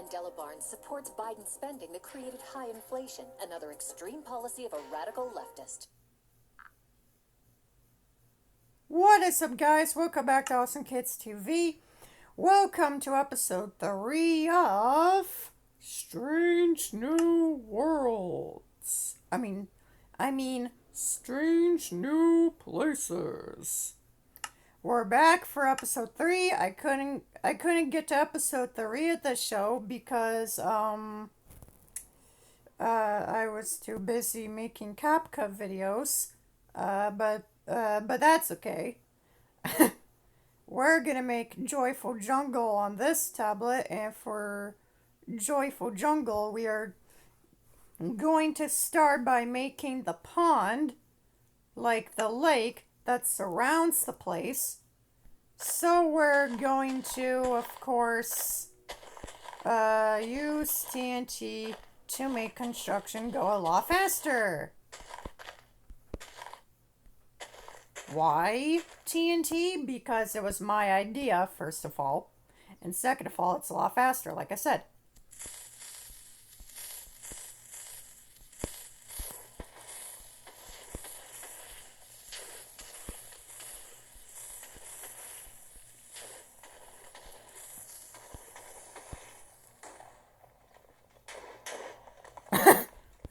Mandela Barnes supports Biden's spending that created high inflation, another extreme policy of a radical leftist. What is up, guys? Welcome back to Awesome Kids TV. Welcome to episode 3 of Strange New Worlds. I mean, Strange New Places. We're back for episode 3. I couldn't get to episode 3 of the show because I was too busy making CapCut videos. But that's okay. We're gonna make Joyful Jungle on this tablet, and for Joyful Jungle, we are going to start by making the pond, like the lake that surrounds the place. So we're going to, of course, use TNT to make construction go a lot faster. Why TNT? Because it was my idea, first of all. And second of all, it's a lot faster, like I said.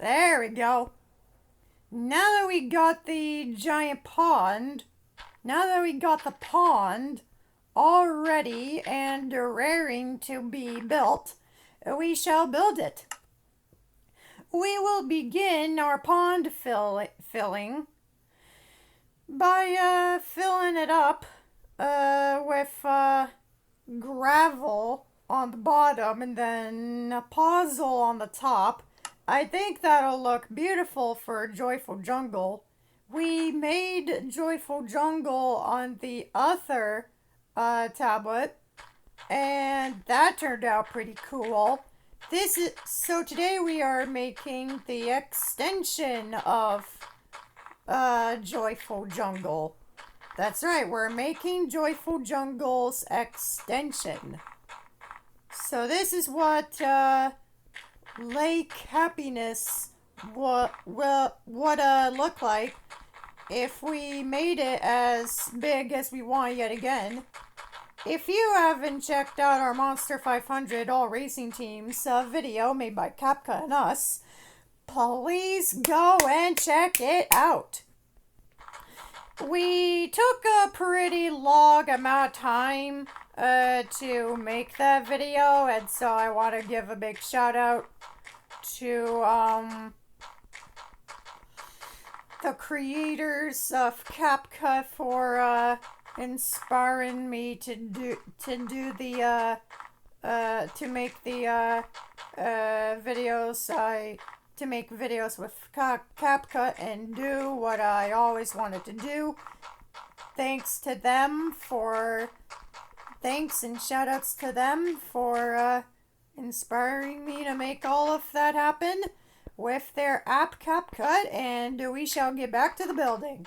There we go. Now that we got the giant pond, all ready and raring to be built, we shall build it. We will begin our pond filling by filling it up with gravel on the bottom and then a puzzle on the top. I think that'll look beautiful for Joyful Jungle. We made Joyful Jungle on the other tablet, and that turned out pretty cool. So today we are making the extension of Joyful Jungle. That's right, we're making Joyful Jungle's extension. So this is what Lake Happiness would look like if we made it as big as we want yet again. If you haven't checked out our Monster 500 All Racing Teams video made by CapCut and us, please go and check it out. We took a pretty long amount of time to make that video, and so I want to give a big shout out to the creators of CapCut for inspiring me to make videos with CapCut and do what I always wanted to do. Thanks and shout outs to them for inspiring me to make all of that happen with their app CapCut, and we shall get back to the building.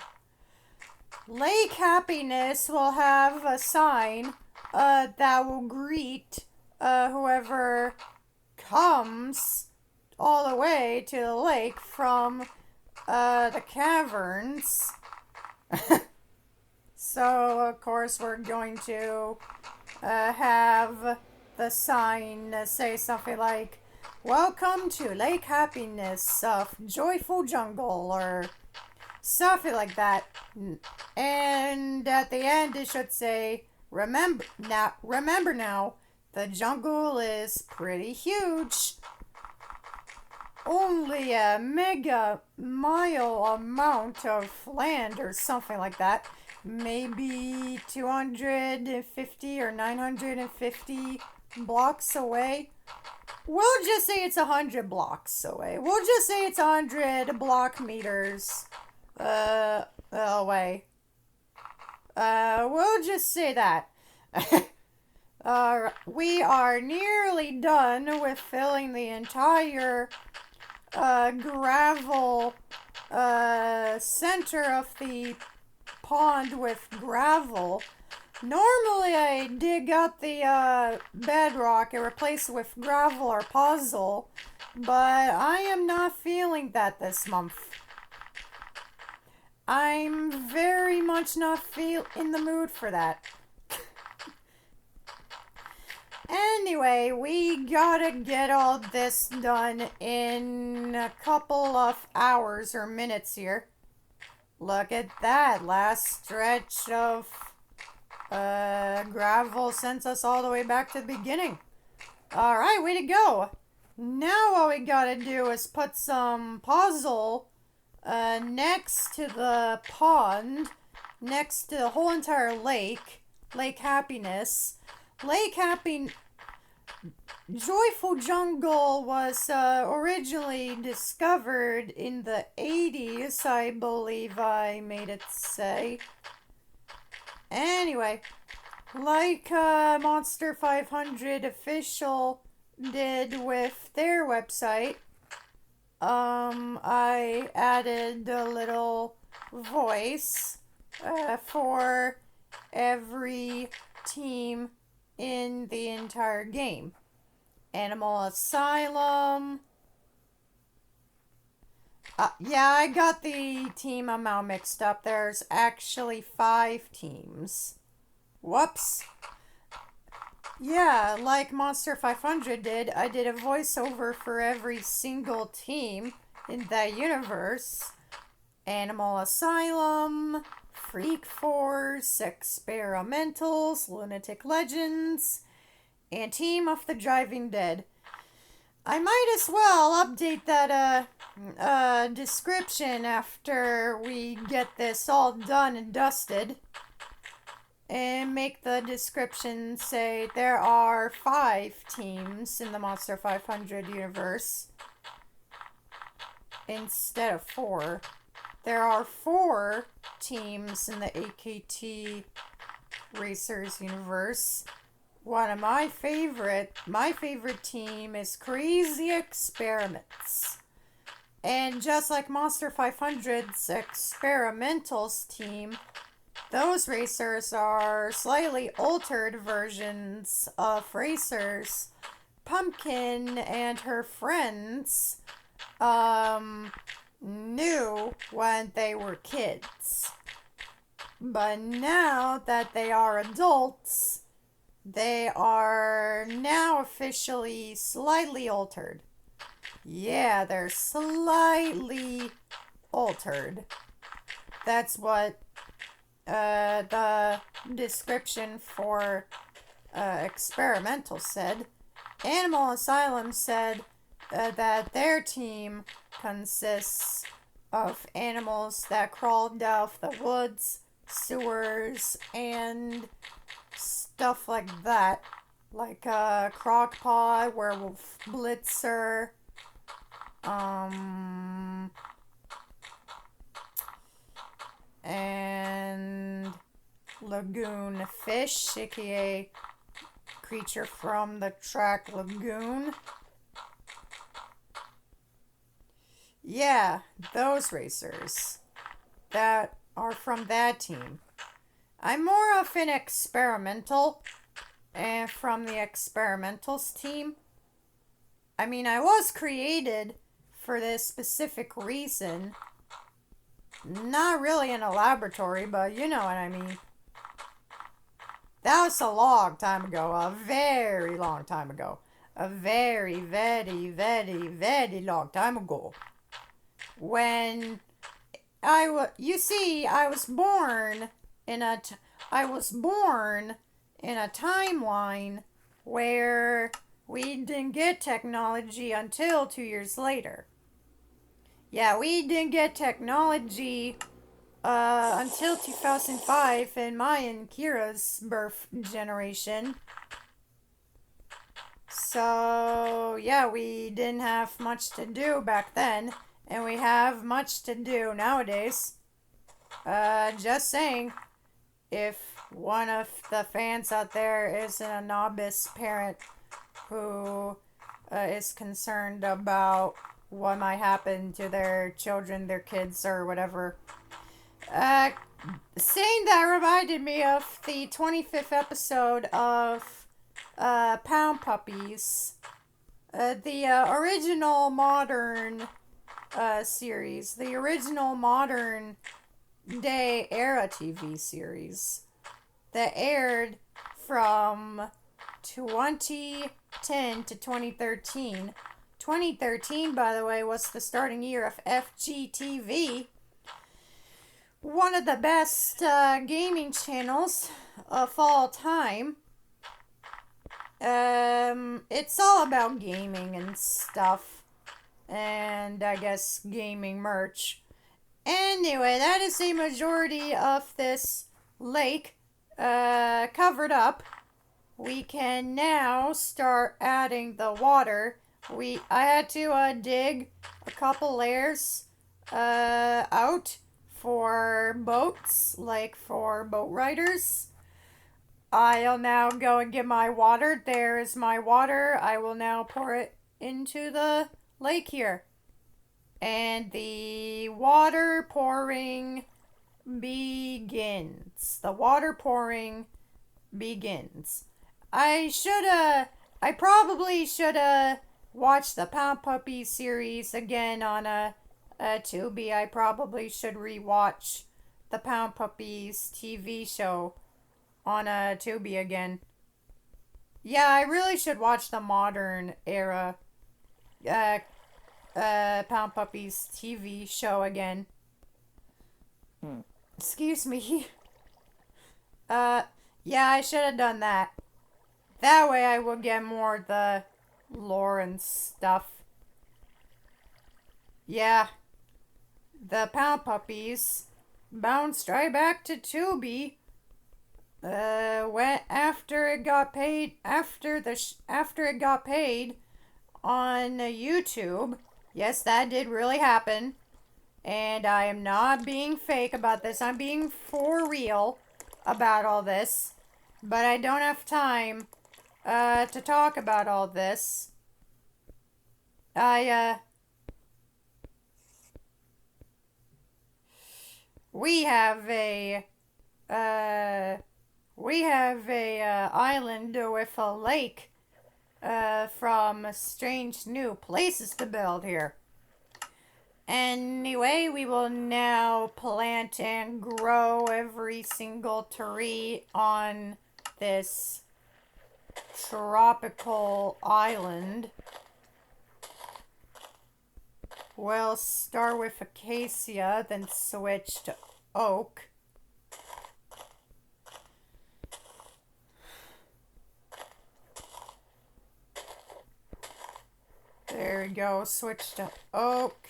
Lake Happiness will have a sign that will greet whoever comes all the way to the lake from the caverns. So, of course, we're going to have the sign say something like, "Welcome to Lake Happiness of Joyful Jungle," or something like that. And at the end it should say, remember now, the jungle is pretty huge. Only a mega mile amount of land or something like that. Maybe 250 or 950 blocks away. We'll just say it's 100 blocks away. We'll just say it's 100 block meters away. We'll just say that. We are nearly done with filling the entire gravel center of the pond with gravel. Normally I dig out the bedrock and replace it with gravel or puzzle, but I am not feeling that this month. I'm very much not in the mood for that. Anyway, we gotta get all this done in a couple of hours or minutes here. Look at that. Last stretch of gravel sends us all the way back to the beginning. Alright, way to go. Now all we gotta do is put some puzzle next to the pond, next to the whole entire lake. Lake Happiness. Joyful Jungle was originally discovered in the 80s, I believe I made it say. Anyway, like Monster 500 official did with their website, I added a little voice for every team in the entire game. Animal Asylum. Yeah, I got the team amount mixed up. There's actually 5 teams. Whoops. Yeah, like Monster 500 did, I did a voiceover for every single team in that universe. Animal Asylum, Freak Force, Experimentals, Lunatic Legends, and Team of the Driving Dead. I might as well update that description after we get this all done and dusted. And make the description say there are 5 teams in the Monster 500 universe instead of 4. There are 4 teams in the AKT Racers universe. One of my favorite team is Crazy Experiments. And just like Monster 500's Experimentals team, those racers are slightly altered versions of racers Pumpkin and her friends knew when they were kids. But now that they are adults, they are now officially slightly altered. Yeah, they're slightly altered. That's what the description for Experimental said. Animal Asylum said that their team consists of animals that crawled out of the woods, sewers, and stuff like that. Like Crockpot, Werewolf Blitzer, and Lagoon Fish, aka creature from the track Lagoon. Yeah, those racers that are from that team. I'm more of an experimental and from the Experimentals team. I mean, I was created for this specific reason. Not really in a laboratory, but you know what I mean. That was a long time ago. A very long time ago. A very, very, very, very long time ago. When I was born in a timeline where we didn't get technology until 2 years later. Yeah, we didn't get technology until 2005 in my and Kira's birth generation. So, yeah, we didn't have much to do back then, and we have much to do nowadays. Just saying, if one of the fans out there is a novice parent who is concerned about what might happen to their children, their kids, or whatever, Saying that reminded me of the 25th episode of Pound Puppies. The original modern series. The original modern day era TV series that aired from 2010 to 2013. 2013, by the way, was the starting year of FGTV, one of the best gaming channels of all time. It's all about gaming and stuff, and I guess gaming merch. Anyway, that is the majority of this lake covered up. We can now start adding the water. I had to dig a couple layers out for boats, like for boat riders. I'll now go and get my water. There is my water. I will now pour it into the lake here. And the water pouring begins. The water pouring begins. I probably should watch the Pound Puppy series again on a Tubi. I probably should rewatch the Pound Puppies TV show on a Tubi again. Yeah, I really should watch the modern era Pound Puppies TV show again. Excuse me. Yeah, I should have done that. That way I will get more of the lore and stuff. Yeah. The Pound Puppies bounced right back to Tubi. After it got paid on YouTube. Yes, that did really happen. And I am not being fake about this. I'm being for real about all this. But I don't have time to talk about all this. We have a island with a lake from strange new places to build here. Anyway, we will now plant and grow every single tree on this tropical island. We'll start with acacia, then switch to oak. There we go, switch to oak.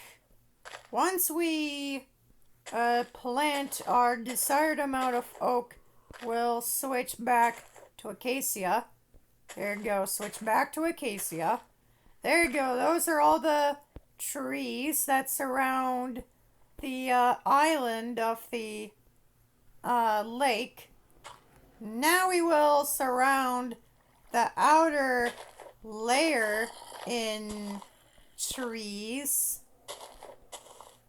Once we plant our desired amount of oak, we'll switch back to acacia. There you go, switch back to acacia. There you go, those are all the trees that surround the island of the lake. Now we will surround the outer layer in trees.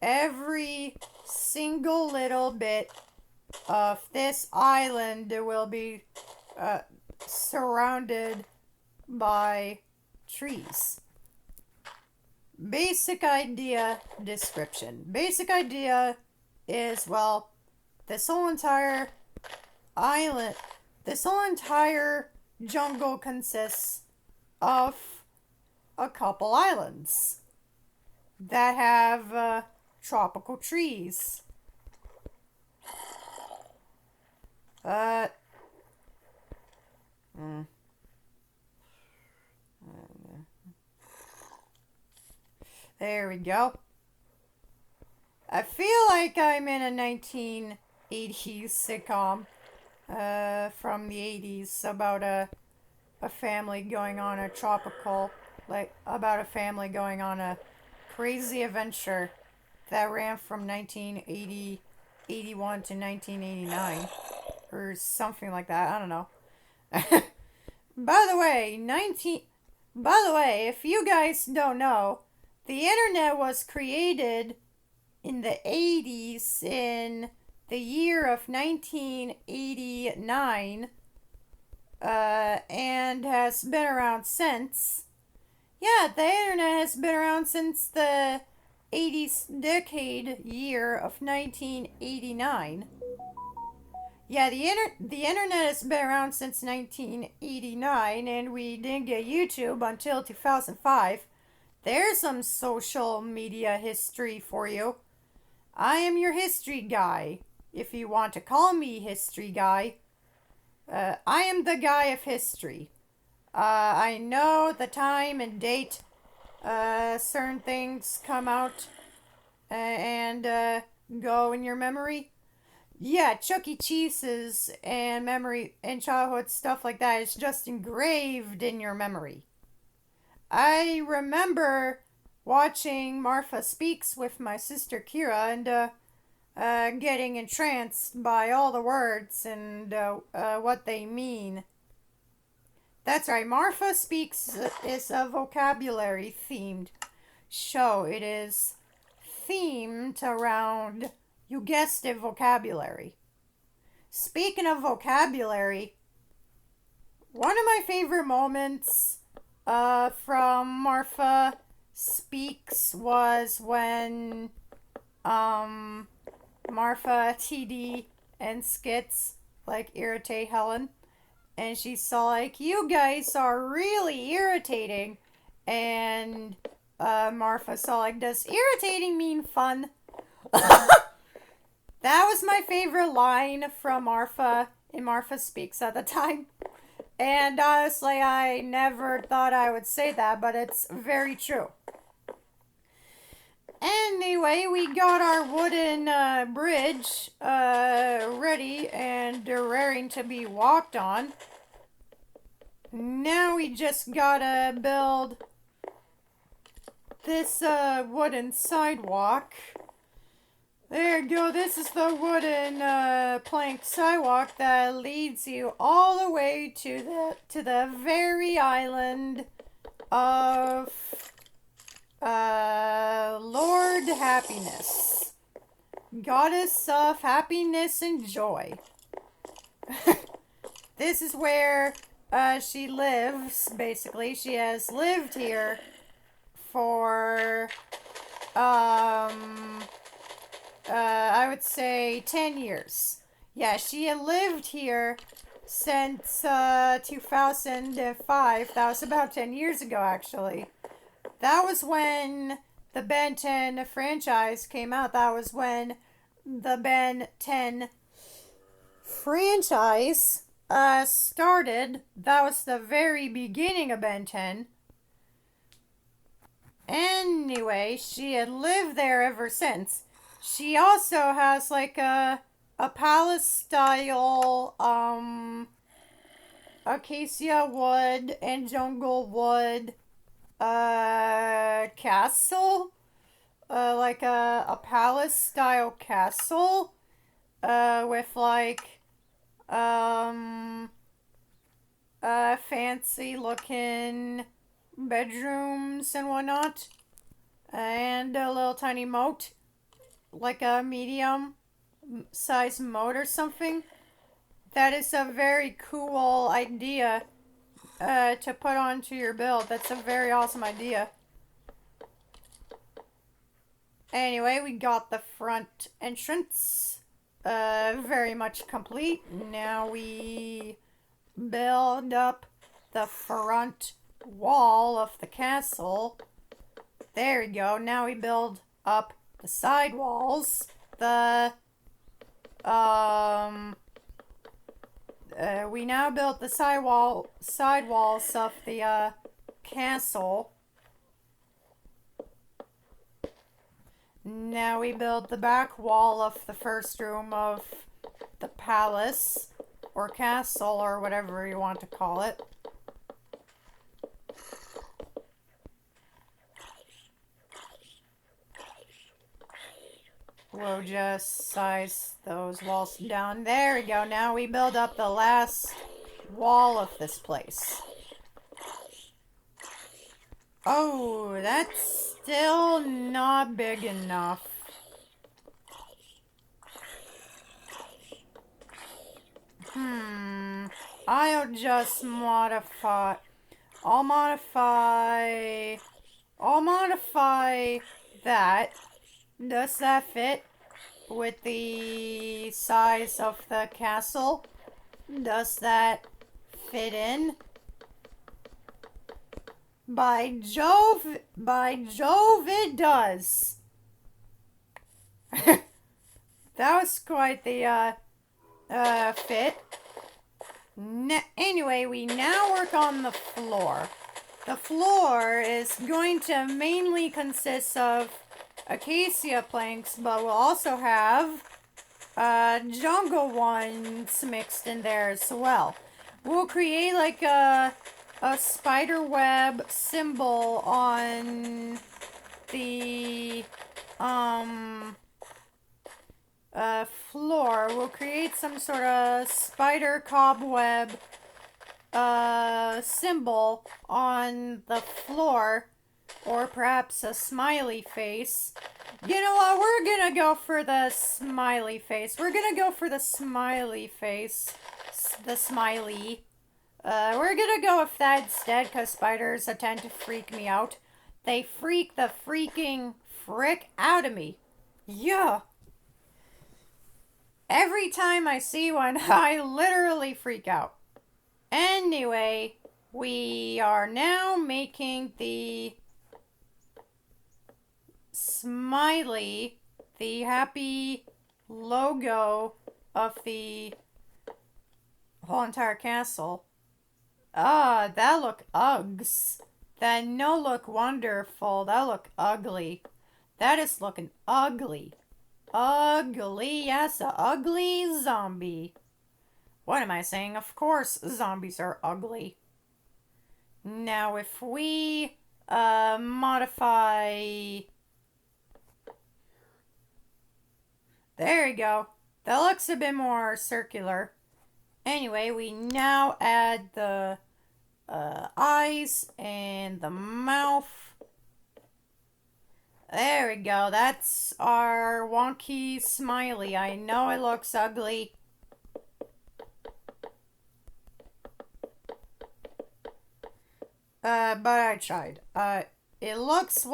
Every single little bit of this island will be surrounded by trees. Basic idea description. Basic idea is, well, this whole entire island, this whole entire jungle consists of a couple islands that have tropical trees. There we go. I feel like I'm in a 1980s sitcom from the 80s about a family going on a tropical, about a family going on a crazy adventure that ran from 1981 to 1989 or something like that. I don't know. By the way, if you guys don't know, the internet was created in the 80s in the year of 1989, and has been around since. Yeah, the internet has been around since the 80s decade year of 1989. Yeah, the internet has been around since 1989, and we didn't get YouTube until 2005. There's some social media history for you. I am your history guy, if you want to call me history guy. I am the guy of history. I know the time and date certain things come out and go in your memory. Yeah, Chuck E. Cheese's and memory and childhood stuff like that is just engraved in your memory. I remember watching Martha Speaks with my sister Kira and getting entranced by all the words and what they mean. That's right, Martha Speaks is a vocabulary themed show. It is themed around, you guessed it, vocabulary. Speaking of vocabulary, one of my favorite moments from Martha Speaks was when Martha, TD, and Skits like irritate Helen. And she's all like, you guys are really irritating. And Martha's all like, does irritating mean fun? That was my favorite line from Martha in Martha Speaks at the time. And honestly, I never thought I would say that, but it's very true. Anyway, we got our wooden bridge ready and raring to be walked on. Now we just gotta build this wooden sidewalk. There you go. This is the wooden plank sidewalk that leads you all the way to the very island of Lord Happiness, goddess of happiness and joy. This is where she lives. Basically, she has lived here for I would say 10 years. Yeah, she had lived here since 2005. That was about 10 years ago, actually. That was when the Ben 10 franchise came out. That was when the Ben 10 franchise started. That was the very beginning of Ben 10. Anyway, she had lived there ever since. She also has like a palace style acacia wood and jungle wood castle, like a palace style castle with like fancy looking bedrooms and whatnot, and a little tiny moat, like a medium size moat or something. That is a very cool idea to put onto your build. That's a very awesome idea. Anyway, we got the front entrance very much complete. Now we build up the front wall of the castle. There we go. Now we build up the side walls. We now built the side walls of the castle. Now we build the back wall of the first room of the palace or castle or whatever you want to call it. We'll just size those walls down. There we go. Now we build up the last wall of this place. Oh, that's still not big enough. I'll just modify. I'll modify. I'll modify that. Does that fit with the size of the castle? Does that fit in? By Jove, it does. That was quite the fit. Anyway, we now work on the floor. The floor is going to mainly consist of acacia planks, but we'll also have jungle ones mixed in there as well. We'll create like a spider web symbol on the floor. We'll create some sort of spider cobweb symbol on the floor, or perhaps a smiley face. You know what? We're gonna go for the smiley face. We're gonna go for the smiley face. The smiley. We're gonna go with that instead, because spiders tend to freak me out. They freak the freaking frick out of me. Yeah. Every time I see one, I literally freak out. Anyway, we are now making the smiley, the happy logo of the whole entire castle. Ah, that look uggs. That no look wonderful. That look ugly. That is looking ugly. Ugly, yes, a ugly zombie. What am I saying? Of course zombies are ugly. Now if we modify... There we go. That looks a bit more circular. Anyway, we now add the eyes and the mouth. There we go. That's our wonky smiley. I know it looks ugly. But I tried. It looks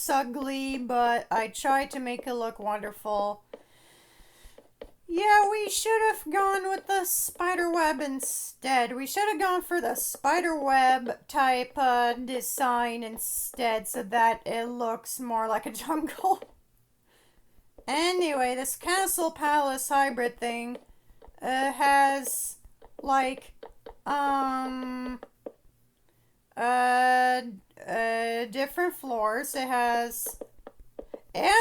ugly, but I tried to make it look wonderful. Yeah, we should have gone with the spider web instead. We should have gone for the spider web type design instead, so that it looks more like a jungle. Anyway, this castle palace hybrid thing has like different floors. It has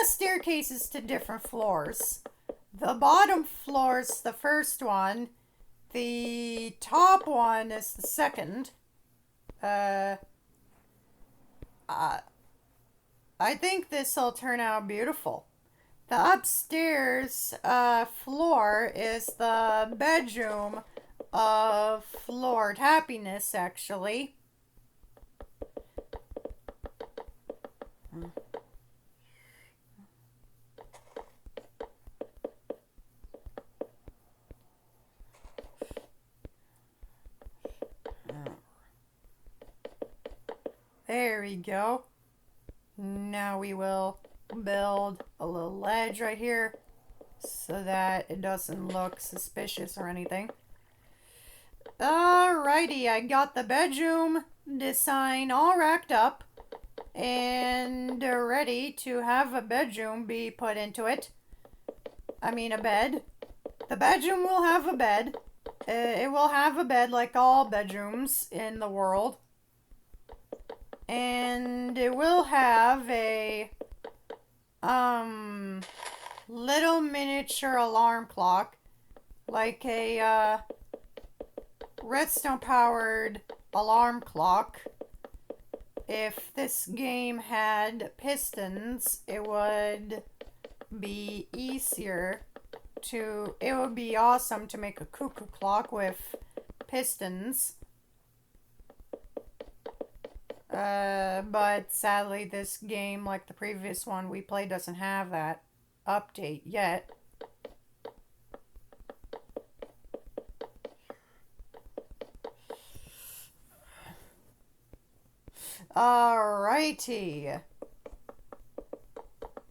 staircases to different floors. The bottom floor is the first one. The top one is the second. I think this will turn out beautiful. The upstairs floor is the bedroom of Lord Happiness, actually. There we go. Now we will build a little ledge right here so that it doesn't look suspicious or anything. Alrighty, I got the bedroom design all racked up and ready to have a bedroom be put into it. I mean a bed. The bedroom will have a bed. It will have a bed like all bedrooms in the world. And it will have a little miniature alarm clock, like a redstone powered alarm clock. If this game had pistons, it would be easier to, it would be awesome to make a cuckoo clock with pistons. But sadly this game, like the previous one we played, doesn't have that update yet. Alrighty.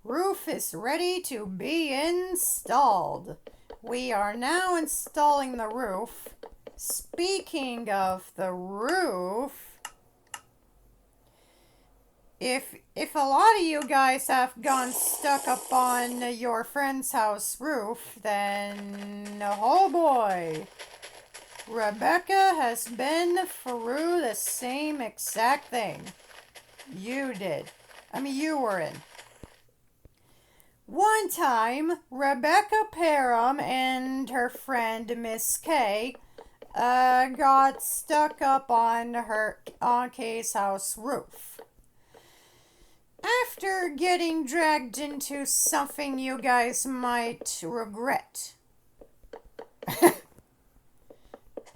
Roof is ready to be installed. We are now installing the roof. Speaking of the roof, if a lot of you guys have gone stuck up on your friend's house roof, then oh boy, Rebecca has been through the same exact thing you did. You were in. One time, Rebecca Parham and her friend Miss Kay got stuck up on Kay's house roof. After getting dragged into something you guys might regret.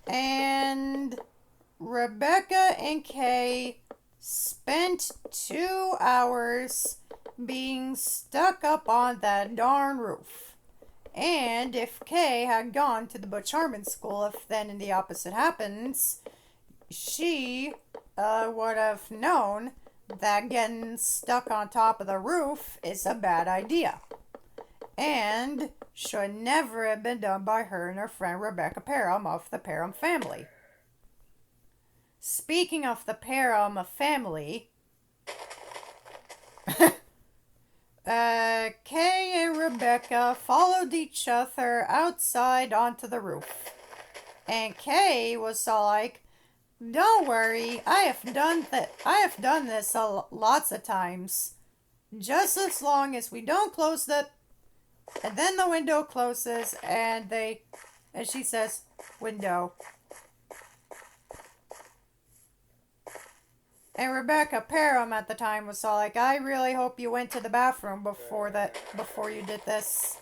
And Rebecca and Kay spent 2 hours being stuck up on that darn roof. And if Kay had gone to the Butch Harmon School, if then and the opposite happens, she would have known that getting stuck on top of the roof is a bad idea. And should never have been done by her and her friend Rebecca Parham of the Parham family. Speaking of the Parham family, Kay and Rebecca followed each other outside onto the roof. And Kay was all like, "Don't worry, I have done this lots of times. Just as long as we don't close the..." And then the window closes and she says, "Window." And Rebecca Parham at the time was all like, "I really hope you went to the bathroom before you did this."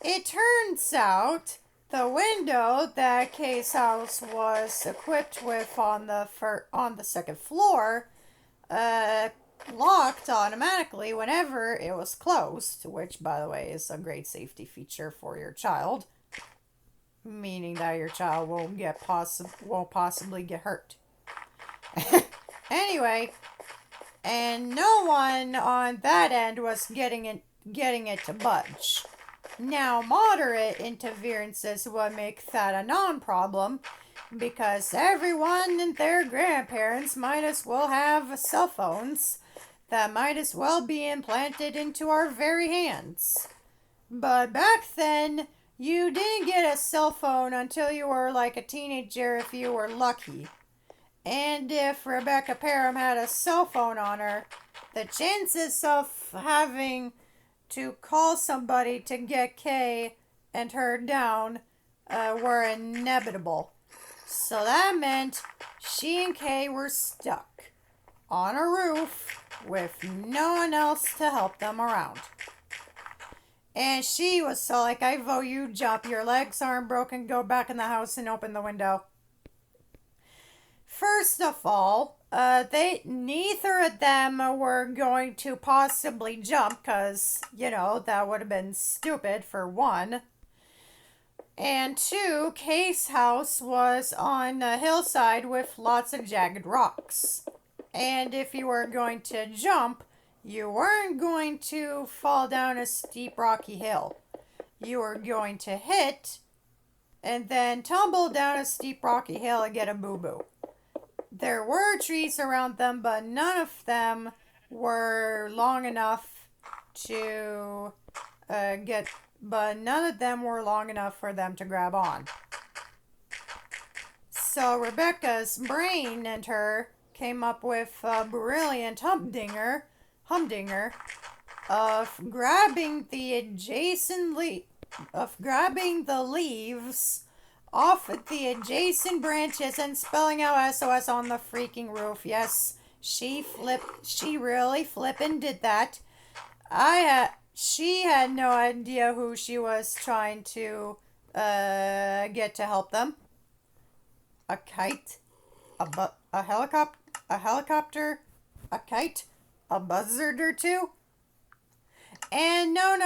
It turns out the window that Kay's house was equipped with on the second floor locked automatically whenever it was closed, which, by the way, is a great safety feature for your child, meaning that your child won't possibly get hurt. Anyway, and no one on that end was getting it to budge. Now, moderate interferences would make that a non-problem, because everyone and their grandparents might as well have cell phones that might as well be implanted into our very hands. But back then, you didn't get a cell phone until you were like a teenager if you were lucky. And if Rebecca Parham had a cell phone on her, the chances of having to call somebody to get Kay and her down were inevitable. So that meant she and Kay were stuck on a roof with no one else to help them around. And she was so like, "I vote you jump. Your legs aren't broken. Go back in the house and open the window." First of all, neither of them were going to possibly jump, because, that would have been stupid, for one. And two, Kay's house was on a hillside with lots of jagged rocks. And if you were going to jump, you weren't going to fall down a steep rocky hill. You were going to hit and then tumble down a steep rocky hill and get a boo-boo. There were trees around them, but none of them were long enough to none of them were long enough for them to grab on. So Rebecca's brain and her came up with a brilliant humdinger of grabbing the leaves off the adjacent branches and spelling out SOS on the freaking roof. Yes, she really flippin' did that. She had no idea who she was trying to get to help them. A kite, a helicopter, a kite, a buzzard or two. And no,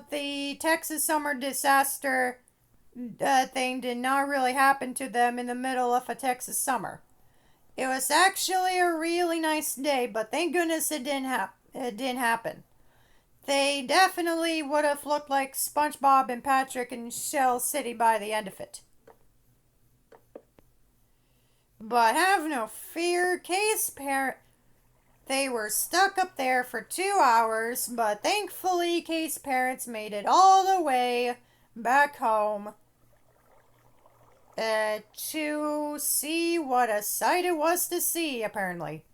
the Texas summer disaster thing did not really happen to them in the middle of a Texas summer. It was actually a really nice day, but thank goodness it didn't happen. They definitely would have looked like SpongeBob and Patrick in Shell City by the end of it. But have no fear, they were stuck up there for 2 hours, but thankfully Kay's parents made it all the way back home to see what a sight it was to see, apparently.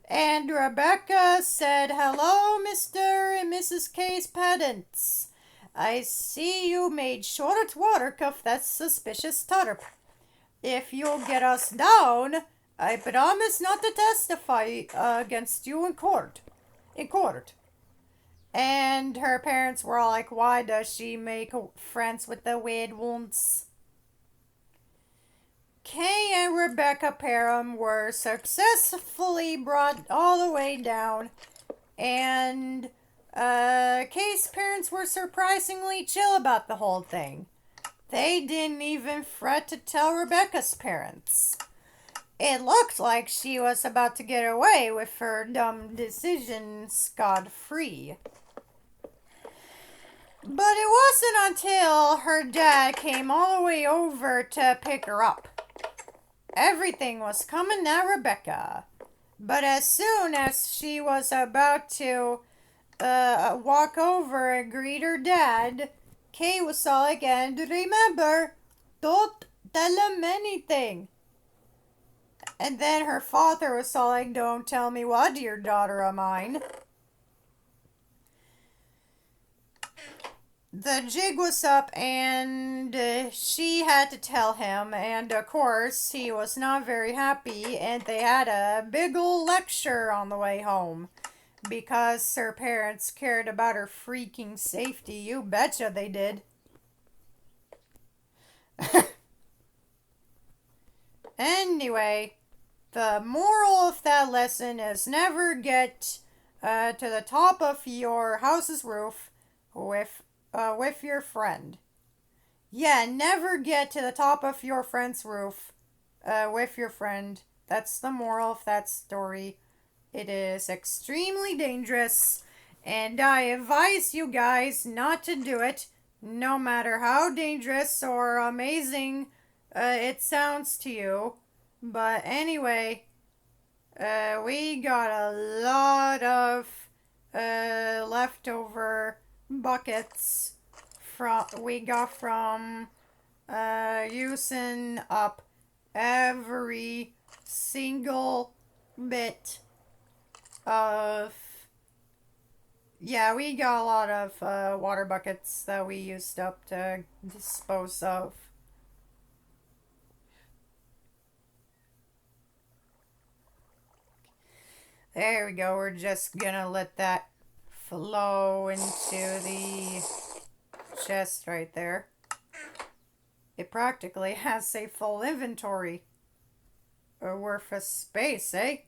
And Rebecca said, "Hello, Mr. and Mrs. K's pedants. I see you made short watercuff that's suspicious tarp. If you'll get us down, I promise not to testify against you in court. And her parents were all like, "Why does she make friends with the weird ones?" Kay and Rebecca Parham were successfully brought all the way down, and Kay's parents were surprisingly chill about the whole thing. They didn't even fret to tell Rebecca's parents. It looked like she was about to get away with her dumb decision scot-free. But it wasn't until her dad came all the way over to pick her up. Everything was coming at Rebecca. But as soon as she was about to walk over and greet her dad, Kay was all like, "And remember, don't tell him anything." And then her father was all like, "Don't tell me what, dear daughter of mine." The jig was up, and she had to tell him, and of course he was not very happy, and they had a big ol' lecture on the way home because her parents cared about her freaking safety. You betcha they did. Anyway, the moral of that lesson is never get to the top of your house's roof with your friend. Yeah, never get to the top of your friend's roof with your friend. That's the moral of that story. It is extremely dangerous, and I advise you guys not to do it, no matter how dangerous or amazing it sounds to you. But anyway, we got a lot of leftover buckets we got from using up every single bit of, yeah, we got a lot of water buckets that we used up to dispose of. There we go. We're just gonna let that flow into the chest right there. It practically has a full inventory worth of space, eh?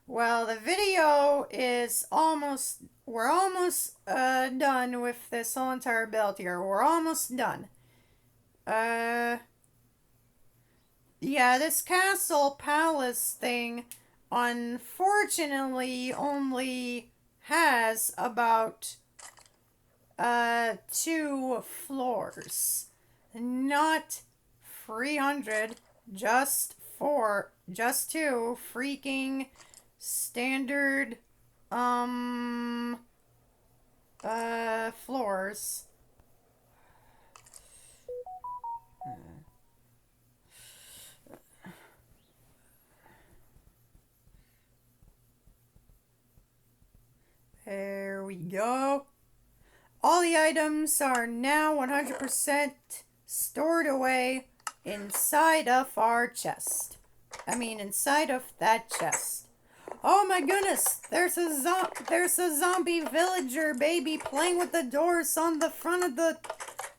Well, the video is we're almost done with this whole entire build here. We're almost done. Yeah, this castle palace thing unfortunately only has about 2 floors. Not 300, just 2 freaking standard floors. There we go. All the items are now 100% stored away inside of our chest. Inside of that chest. Oh my goodness, there's a zombie villager baby playing with the doors on the front of the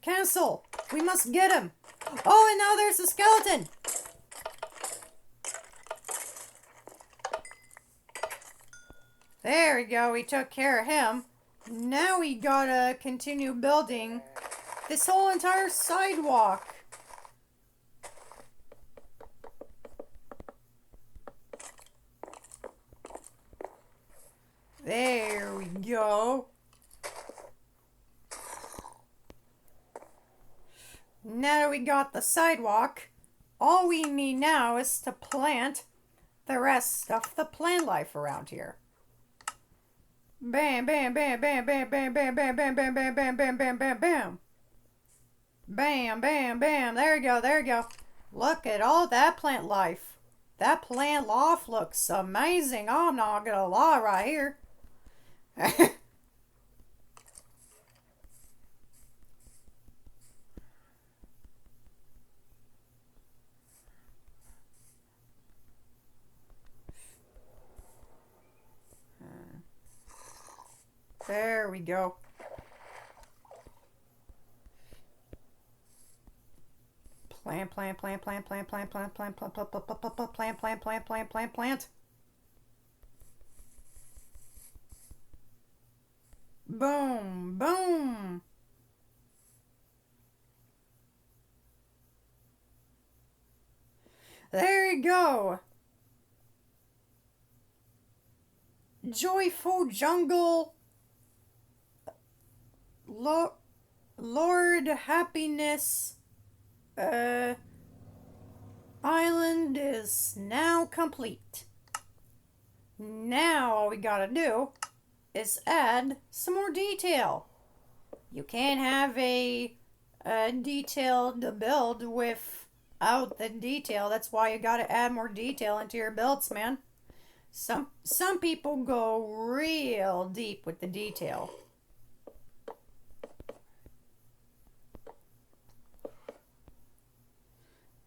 castle. We must get him. Oh, and now there's a skeleton. There we go, we took care of him. Now we gotta continue building this whole entire sidewalk. There we go. Now that we got the sidewalk, all we need now is to plant the rest of the plant life around here. Bam, bam, bam, bam, bam, bam, bam, bam, bam, bam, bam, bam, bam, bam, bam, bam. Bam, bam, bam. There you go, there you go. Look at all that plant life. That plant life looks amazing. I'm not gonna lie right here. There we go. Plant, plant, plant, plant, plant, plant, plant, plant, plant, plant, plant, plant, plant, plant, plant, plant, plant. Boom, boom. There you go. Joyful jungle. Lord Happiness island is now complete. Now all we gotta do is add some more detail. You can't have a detailed build without the detail. That's why you gotta add more detail into your builds, man. Some people go real deep with the detail.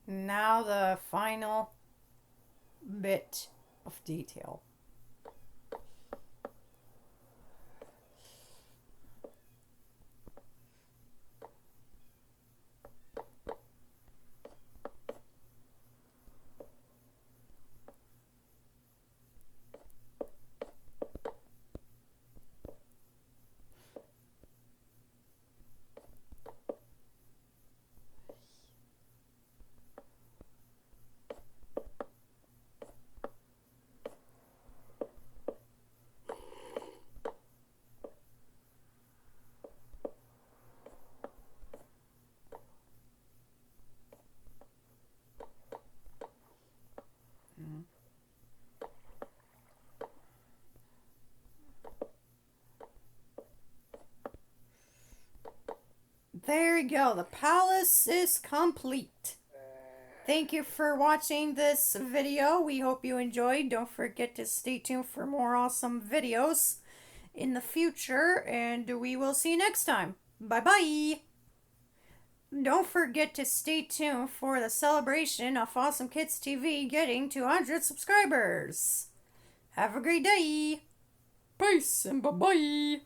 Now the final bit of detail. There you go. The palace is complete. Thank you for watching this video. We hope you enjoyed. Don't forget to stay tuned for more awesome videos in the future, and we will see you next time. Bye-bye. Don't forget to stay tuned for the celebration of Awesome Kids TV getting 200 subscribers. Have a great day. Peace and bye-bye.